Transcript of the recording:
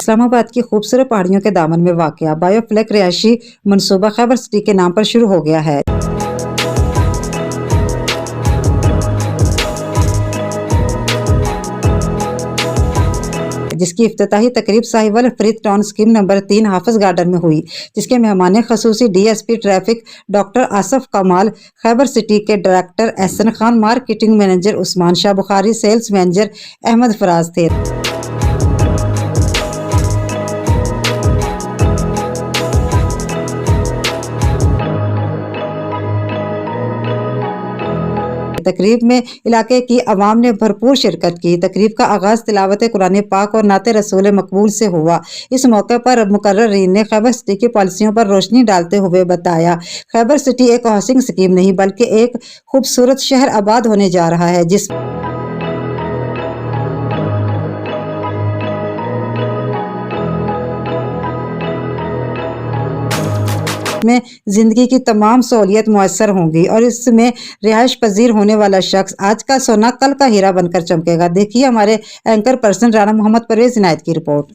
इस्लामाबाद की खूबसूरत पहाड़ियों के दामन में वाक़या बायोफ्लैक रिहायशी मनसूबा खैबर सिटी के नाम पर शुरू हो गया है, जिसकी इफ्तिताही तकरीब साहिवाल फ्रीद टाउन स्कीम नंबर 3 हाफिज गार्डन में हुई, जिसके मेहमान खसूसी DSP traffic doctor Asaf Kamal, Khyber city के director Ehsan Khan, marketing manager Usman Shah Bukhari, sales manager Ahmed Faraz थे। तकरीब में इलाके की आवाम ने भरपूर शिरकत की। तकरीब का आगाज तिलावत कुरान पाक और नाते रसूल मकबूल से हुआ। इस मौके पर मुकर्ररीन ने खैबर सिटी की पॉलिसियों पर रोशनी डालते हुए बताया, खैबर सिटी एक हाउसिंग स्कीम नहीं बल्कि एक खूबसूरत शहर आबाद होने जा रहा है, जिस में जिंदगी की तमाम सहूलियत मुयस्सर होंगी और इसमें रिहाइश पजीर होने वाला शख्स आज का सोना कल का हीरा बनकर चमकेगा। देखिए हमारे एंकर पर्सन राणा मोहम्मद परवेज इनायत की रिपोर्ट।